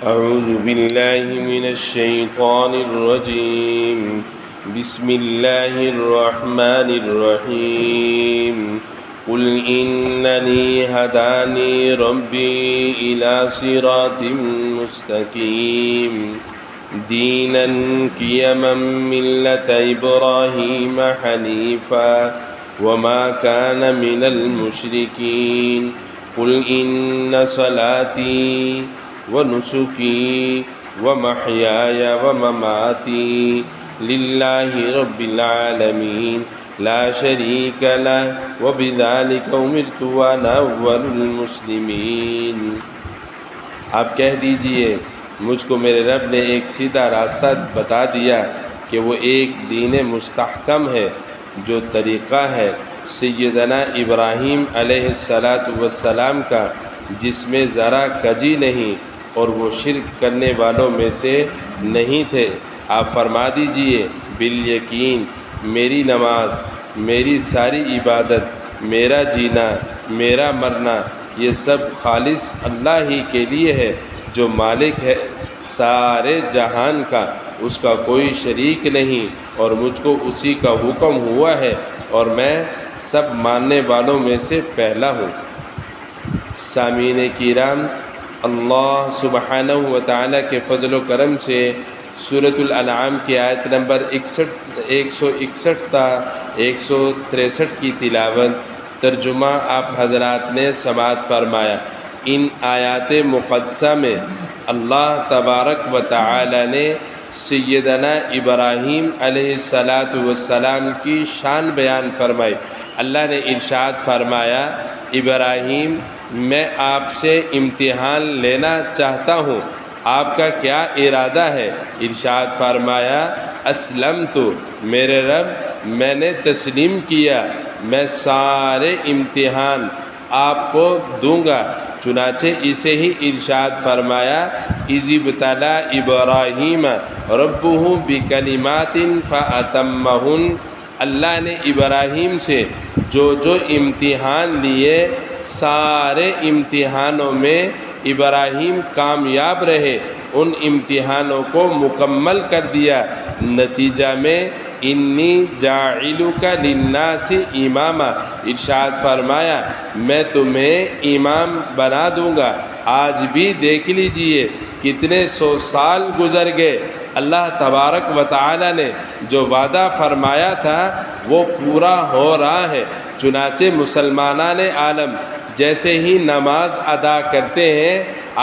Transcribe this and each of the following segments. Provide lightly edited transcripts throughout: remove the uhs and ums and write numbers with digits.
أعوذ بالله من الشيطان الرجيم بسم الله الرحمن الرحيم قل إنني هداني ربي إلى صراط مستقيم دينا قيما ملة إبراهيم حنيفا وما كان من المشركين قل إن صلاتي ونسكي ومحياي ومماتي لله رب العالمين لا شريك له وبذلك أمرت وأنا أول المسلمين۔ آپ کہہ دیجئے مجھ کو میرے رب نے ایک سیدھا راستہ بتا دیا کہ وہ ایک دین مستحکم ہے جو طریقہ ہے سیدنا ابراہیم علیہ السلام کا، جس میں ذرا کجی نہیں اور وہ شرک کرنے والوں میں سے نہیں تھے۔ آپ فرما دیجئے بالیقین میری نماز، میری ساری عبادت، میرا جینا، میرا مرنا یہ سب خالص اللہ ہی کے لیے ہے جو مالک ہے سارے جہان کا، اس کا کوئی شریک نہیں، اور مجھ کو اسی کا حکم ہوا ہے اور میں سب ماننے والوں میں سے پہلا ہوں۔ سامعین کرام، اللہ سبحانہ و تعالیٰ کے فضل و کرم سے سورۃ الانعام کی آیت نمبر 161 تا 163 کی تلاوت ترجمہ آپ حضرات نے سماعت فرمایا۔ ان آیات مقدسہ میں اللہ تبارک و تعالی نے سیدنا ابراہیم علیہ السلام کی شان بیان فرمائی۔ اللہ نے ارشاد فرمایا، ابراہیم میں آپ سے امتحان لینا چاہتا ہوں، آپ کا کیا ارادہ ہے؟ ارشاد فرمایا، اسلمت، میرے رب میں نے تسلیم کیا، میں سارے امتحان آپ کو دوں گا۔ چنانچہ اسے ہی ارشاد فرمایا، اذ ابتلی ابراہیم ربہ بکلمات فاتمہن، اللہ نے ابراہیم سے جو امتحان لیے سارے امتحانوں میں ابراہیم کامیاب رہے، ان امتحانوں کو مکمل کر دیا۔ نتیجہ میں انی جاعلک للناس اماما، ارشاد فرمایا میں تمہیں امام بنا دوں گا۔ آج بھی دیکھ لیجئے کتنے سو سال گزر گئے، اللہ تبارک و تعالی نے جو وعدہ فرمایا تھا وہ پورا ہو رہا ہے۔ چنانچہ مسلمانان عالم جیسے ہی نماز ادا کرتے ہیں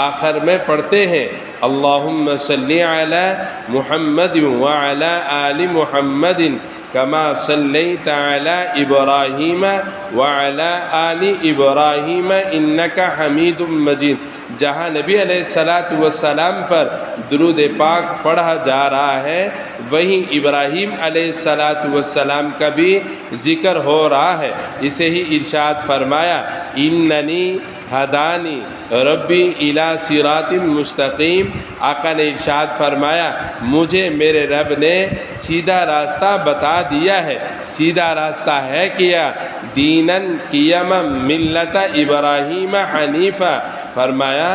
آخر میں پڑھتے ہیں اللہم صلی علی محمد وعلی آل محمد کما صلیت علی ابراہیم وعلی آل ابراہیم انک حمید مجید۔ جہاں نبی علیہ السلام پر درود پاک پڑھا جا رہا ہے وہیں ابراہیم علیہ السلام کا بھی ذکر ہو رہا ہے۔ اسے ہی ارشاد فرمایا، اننی ہدانی ربی الی صراط مستقیم۔ آقا نے ارشاد فرمایا مجھے میرے رب نے سیدھا راستہ بتا دیا ہے۔ سیدھا راستہ ہے کیا؟ دیناً قیما ملت ابراہیم حنیفا، فرمایا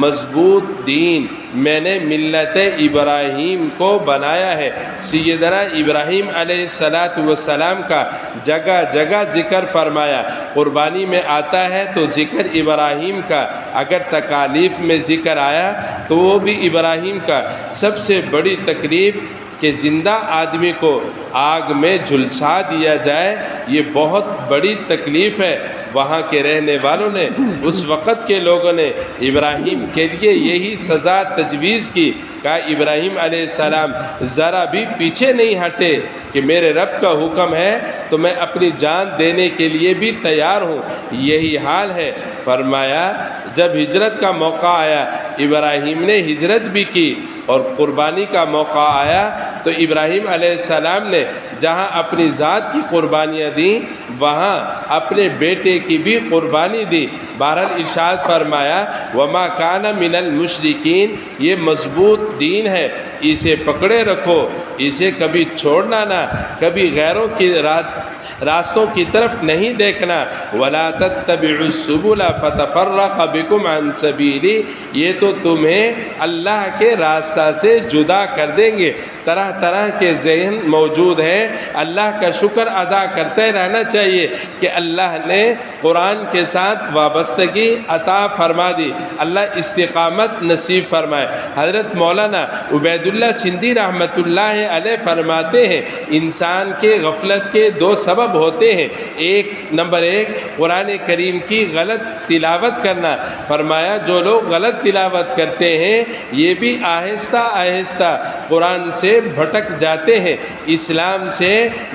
مضبوط دین میں نے ملت ابراہیم کو بنایا ہے۔ سیدنا ابراہیم علیہ السلام کا جگہ جگہ ذکر فرمایا۔ قربانی میں آتا ہے تو ذکر ابراہیم کا، اگر تکالیف میں ذکر آیا تو وہ بھی ابراہیم کا۔ سب سے بڑی تکلیف کہ زندہ آدمی کو آگ میں جھلسا دیا جائے، یہ بہت بڑی تکلیف ہے۔ وہاں کے رہنے والوں نے، اس وقت کے لوگوں نے ابراہیم کے لیے یہی سزا تجویز کی۔ کہا ابراہیم علیہ السلام ذرا بھی پیچھے نہیں ہٹے کہ میرے رب کا حکم ہے تو میں اپنی جان دینے کے لیے بھی تیار ہوں۔ یہی حال ہے۔ فرمایا جب ہجرت کا موقع آیا ابراہیم نے ہجرت بھی کی، اور قربانی کا موقع آیا تو ابراہیم علیہ السلام نے جہاں اپنی ذات کی قربانیاں دیں وہاں اپنے بیٹے کی بھی قربانی دی۔ بہرحال ارشاد فرمایا وما کان من المشرکین، یہ مضبوط دین ہے، اسے پکڑے رکھو، اسے کبھی چھوڑنا نہ، کبھی غیروں کی راستوں کی طرف نہیں دیکھنا۔ ولا تتبعوا السبل فتفرق بكم عن سبیلی، یہ تو تمہیں اللہ کے راستہ سے جدا کر دیں گے۔ طرح طرح کے ذہن موجود ہیں، اللہ کا شکر ادا کرتے رہنا چاہیے کہ اللہ نے قرآن کے ساتھ وابستگی عطا فرما دی، اللہ استقامت نصیب فرمائے۔ حضرت مولانا عبید اللہ سندھی رحمۃ اللہ علیہ فرماتے ہیں انسان کے غفلت کے دو سبب ہوتے ہیں، نمبر ایک قرآن کریم کی غلط تلاوت کرنا۔ فرمایا جو لوگ غلط تلاوت کرتے ہیں یہ بھی آہستہ آہستہ قرآن سے بھٹک جاتے ہیں، اسلام سے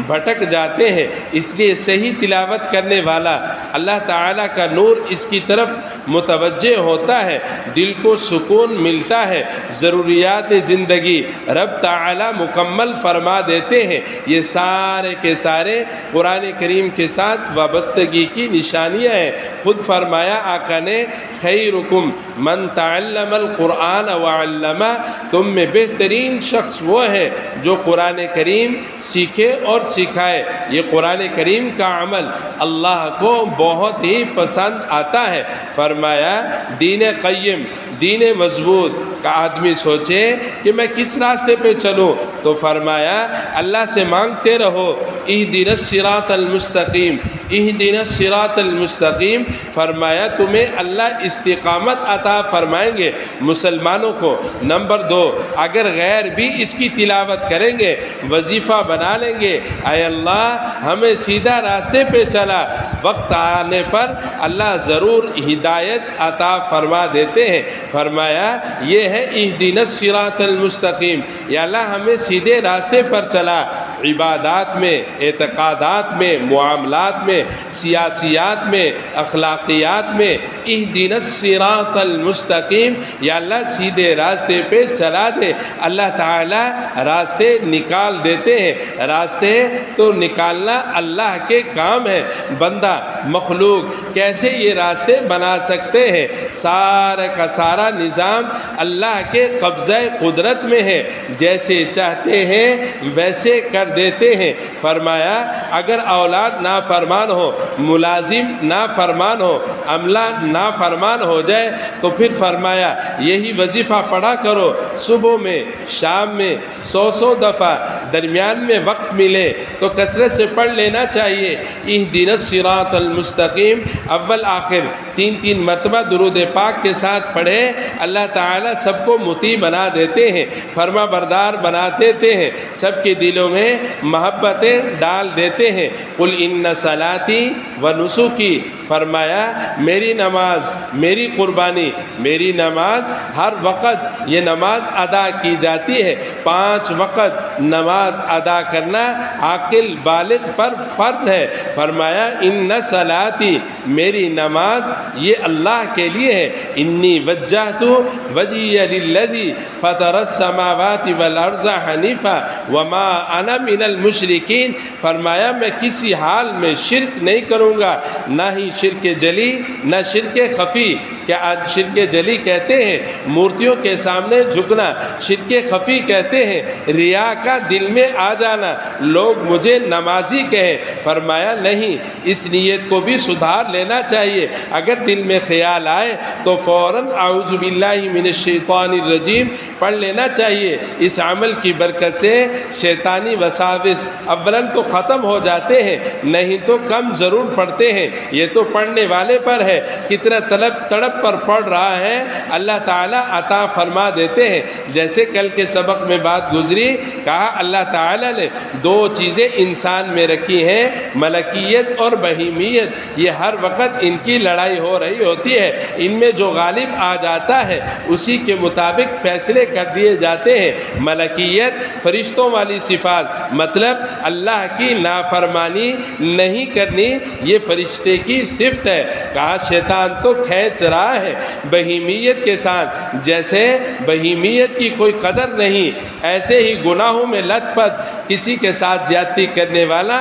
بھٹک جاتے ہیں۔ اس لیے صحیح تلاوت کرنے والا اللہ تعالیٰ کا نور اس کی طرف متوجہ ہوتا ہے، دل کو سکون ملتا ہے، ضروریات زندگی رب تعالیٰ مکمل فرما دیتے ہیں۔ یہ سارے کے سارے قرآن کریم کے ساتھ وابستگی کی نشانیاں ہیں۔ خود فرمایا آقا نے خیرکم من تعلم القرآن وعلمہ، تم میں بہترین شخص وہ ہے جو قرآن کریم سیکھے اور سکھائے۔ یہ قرآن کریم کا عمل اللہ کو بہت ہی پسند آتا ہے۔ فرمایا دین قیم، دین مضبوط کا آدمی سوچے کہ میں کس راستے پہ چلوں تو فرمایا اللہ سے مانگتے رہو اہدنا الصراط المستقیم، اہدنا الصراط المستقیم۔ فرمایا تمہیں اللہ استقامت عطا فرمائیں گے مسلمانوں کو۔ نمبر دو، اگر غیر بھی اس کی تلاوت کریں گے، وظیفہ بنا لیں گے، اے اللہ ہمیں سیدھا راستے پہ چلا، وقت آنے پر اللہ ضرور ہدایت عطا فرما دیتے ہیں۔ فرمایا یہ ہے اہدنا الصراط المستقیم، یا اللہ ہمیں سیدھے راستے پر چلا، عبادات میں، اعتقادات میں، معاملات میں، سیاسیات میں، اخلاقیات میں، اہدنا الصراط المستقیم، یا اللہ سیدھے راستے پہ چلا دے۔ اللہ تعالیٰ راستے نکال دیتے ہیں، راستے تو نکالنا اللہ کے کام ہے۔ بندہ مخلوق کیسے یہ راستے بنا سکتے ہیں؟ سارا کا سارا نظام اللہ کے قبضہ قدرت میں ہے، جیسے چاہتے ہیں ویسے کر دیتے ہیں۔ فرمایا اگر اولاد نافرمان ہو، ملازم نافرمان ہو، عملہ نافرمان ہو جائے تو پھر فرمایا یہی وظیفہ پڑھا کرو، صبح میں شام میں 100 دفعہ، درمیان میں وقت ملے تو کثرت سے پڑھ لینا چاہیے۔ اہدنا الصراط المستقیم اول آخر 3 مرتبہ درود پاک کے ساتھ پڑھے، اللہ تعالیٰ سب کو مطیع بنا دیتے ہیں، فرما بردار بنا دیتے ہیں، سب کے دلوں میں محبتیں ڈال دیتے ہیں۔ قل ان صلاتی و نسکی، فرمایا میری نماز، میری قربانی، میری نماز ہر وقت یہ نماز ادا کی جاتی ہے۔ 5 وقت نماز ادا کرنا عاقل بالغ پر فرض ہے۔ فرمایا ان صلاتی، میری نماز یہ اللہ کے لیے ہے۔ انی وجہت وجہی للذی فطر السماوات والارض حنیفا وما انا من المشرکین۔ فرمایا میں کسی حال میں شرک نہیں کروں گا، نہ ہی شرک جلی نہ شرک خفی۔ کیا آج شرک جلی کہتے ہیں مورتیوں کے سامنے جھکنا، شرک خفی کہتے ہیں ریا کا دل میں آ جانا، لوگ مجھے نمازی کہیں۔ فرمایا نہیں، اس نیت کو بھی سدھار لینا چاہیے۔ اگر دل میں خیال آئے تو فوراً اعوذ باللہ من الشیطان الرجیم پڑھ لینا چاہیے۔ اس عمل کی برکت سے شیطانی وساوس اولاً تو ختم ہو جاتے ہیں، نہیں تو کم ضرور پڑھتے ہیں۔ یہ تو پڑھنے والے پر ہے، کتنا تڑپ پر پڑھ رہا ہے اللہ تعالیٰ عطا فرما دیتے ہیں۔ جیسے کل کے سبق میں بات گزری، کہا اللہ تعالیٰ نے 2 چیزیں انسان میں رکھی ہیں، ملکیت اور بہیمیت، یہ ہر وقت ان کی لڑائی ہو رہی ہوتی ہے۔ ان میں جو غالب آ جاتا ہے اسی کے مطابق فیصلے کر دیے جاتے ہیں۔ ملکیت فرشتوں والی صفات، مطلب اللہ کی نافرمانی نہیں کرنی، یہ فرشتے کی صفت ہے۔ کہا شیطان تو کھینچ رہا ہے بہیمیت کے ساتھ، جیسے بہیمیت کی کوئی قدر نہیں، ایسے ہی گناہوں میں لت پت کسی کے ساتھ زیادتی کرنے والا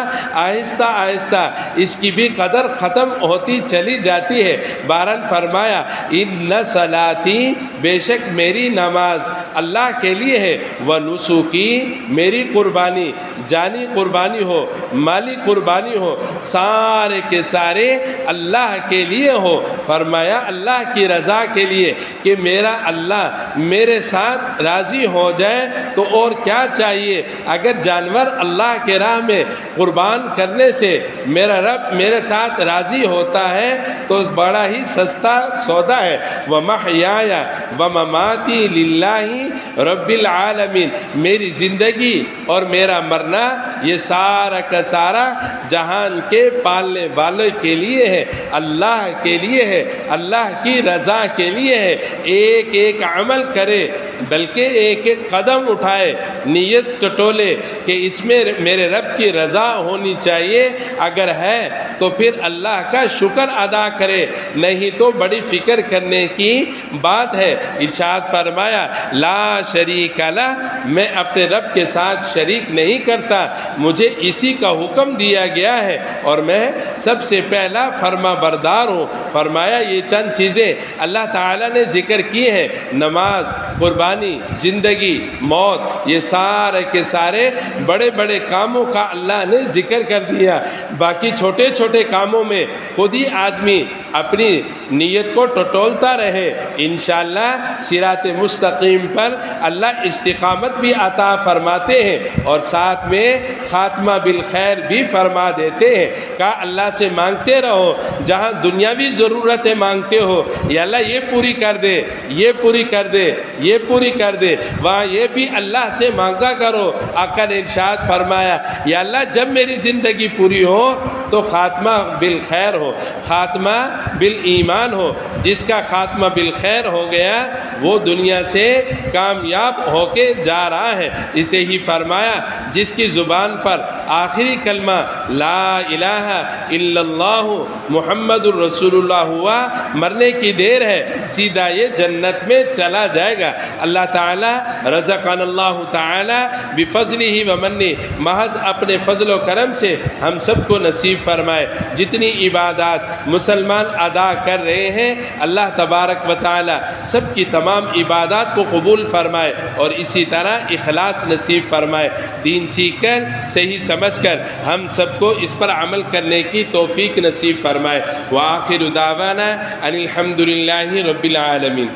آہستہ آہستہ اس کی بھی قدر ختم ہوتی چلی جاتی ہے۔ بہرحال فرمایا ان صلاتی، بے شک میری نماز اللہ کے لیے ہے، ونسکی، میری قربانی، جانی قربانی ہو، مالی قربانی ہو، سارے کے سارے اللہ کے لیے ہو۔ فرمایا اللہ کی رضا کے لیے، کہ میرا اللہ میرے ساتھ راضی ہو جائے تو اور کیا چاہیے۔ اگر جانور اللہ کے راہ میں قربان کرنے سے میرا رب میرے ساتھ راضی ہوتا ہے تو بڑا ہی سستا سودا ہے۔ وَمَحْيَايَ وَمَمَاتِي لِلَّهِ رَبِّ الْعَالَمِينَ، میری زندگی اور میرا مرنا یہ سارا کا سارا جہان کے پالنے والے کے لیے ہے، اللہ کے لیے ہے، اللہ کی رضا کے لیے ہے۔ ایک ایک عمل کرے، بلکہ ایک ایک قدم اٹھائے، نیت ٹٹولے کہ اس میں میرے رب کی رضا ہونی چاہیے، اگر ہے تو پھر اللہ کا شکر ادا کرے، نہیں تو بڑی فکر کرنے کی بات ہے۔ ارشاد فرمایا لا شریک لہ، میں اپنے رب کے ساتھ شریک نہیں کرتا، مجھے اسی کا حکم دیا گیا ہے اور میں سب سے پہلا فرما بردار ہوں۔ فرمایا یہ چند چیزیں اللہ تعالیٰ نے ذکر کی ہیں، نماز، قربانی، زندگی، موت، یہ سارے کے سارے بڑے بڑے کاموں کا اللہ نے ذکر کر دیا۔ باقی چھوٹے چھوٹے کاموں میں خود ہی آدمی اپنی نیت کو ٹٹولتا رہے، انشاءاللہ صراط مستقیم پر اللہ استقامت بھی عطا فرماتے ہیں اور ساتھ میں خاتمہ بالخیر بھی فرما دیتے ہیں۔ کہا اللہ سے مانگتے رہو، جہاں دنیاوی ضرورتیں مانگتے ہو یا اللہ یہ پوری کر دے، یہ پوری کر دے، یہ پوری کر دے، وہاں یہ بھی اللہ سے مانگا کرو۔ آقا نے ارشاد فرمایا یا اللہ جب میری زندگی پوری ہو تو خاتمہ بالخیر ہو، خاتمہ بالایمان ہو، جس کا خاتمہ بالخیر ہو گیا وہ دنیا سے کامیاب ہو کے جا رہا ہے۔ اسے ہی فرمایا جس کی زبان پر آخری کلمہ لا الہ الا اللہ محمد الرسول اللہ ہوا، مرنے کی دیر ہے، سیدھا یہ جنت میں چلا جائے گا۔ اللہ تعالی رزقنا اللہ تعالی بفضلہ ومنہ، محض اپنے فضل و کرم سے ہم سب کو نصیب فرمائے۔ جتنی عبادات مسلمان ادا کر رہے ہیں اللہ تبارک و تعالی سب کی تمام عبادات کو قبول فرمائے اور اسی طرح اخلاص نصیب فرمائے۔ دین سیکھ کر صحیح سمجھ کر ہم سب کو اس پر عمل کرنے کی توفیق نصیب فرمائے۔ وآخر دعوانا ان الحمد للہ رب العالمین۔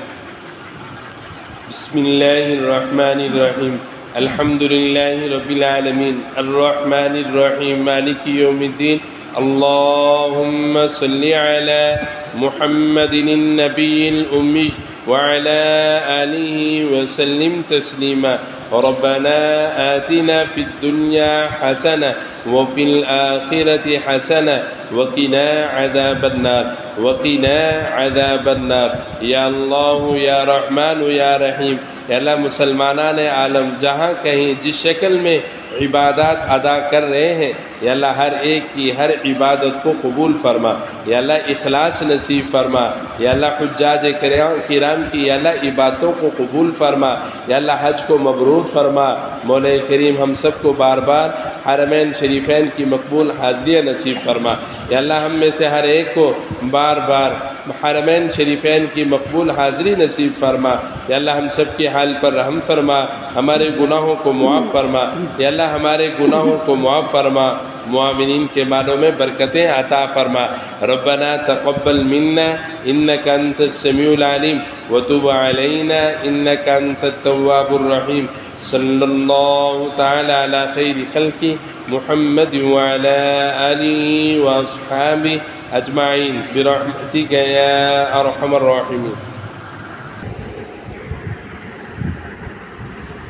بسم اللہ الرحمن الرحیم، الحمد للہ رب العالمین، الرحمن الرحیم، مالک یوم الدین، اللہم صلی علی محمد النبی الأمی وعلى آلہ وسلم تسلیما۔ ربنا آتنا فی الدنیا حسنہ وفی الآخرة حسنہ وقنا عذاب النار، وقنا عذاب النار۔ یا اللہ یا رحمان یا رحیم، یا اللہ مسلمانان عالم جہاں کہیں جس شکل میں عبادات ادا کر رہے ہیں یا اللہ ہر ایک کی ہر عبادت کو قبول فرما، یا اللہ اخلاص نصیب فرما، یا اللہ حجاج کرام کی یا اللہ عبادتوں کو قبول فرما، یا اللہ حج کو مبرور فرما۔ مولا کریم ہم سب کو بار بار حرمین شریفین کی مقبول حاضریہ نصیب فرما، یا اللہ ہم میں سے ہر ایک کو بار بار حرمین شریفین کی مقبول حاضری نصیب فرما، یا اللہ ہم سب کی حال پر رحم فرما، ہمارے گناہوں کو معاف فرما، یا اللہ ہمارے گناہوں کو معاف فرما، معاملین کے مالوں میں برکتیں عطا فرما۔ ربنا تقبل منا انك انت السميع العليم وتب علينا انك انت التواب الرحيم۔ صلی اللہ تعالی علی خیر خلق محمد وعلى آلہ واصحابہ اجمعین برحمتک یا ارحم الراحمین۔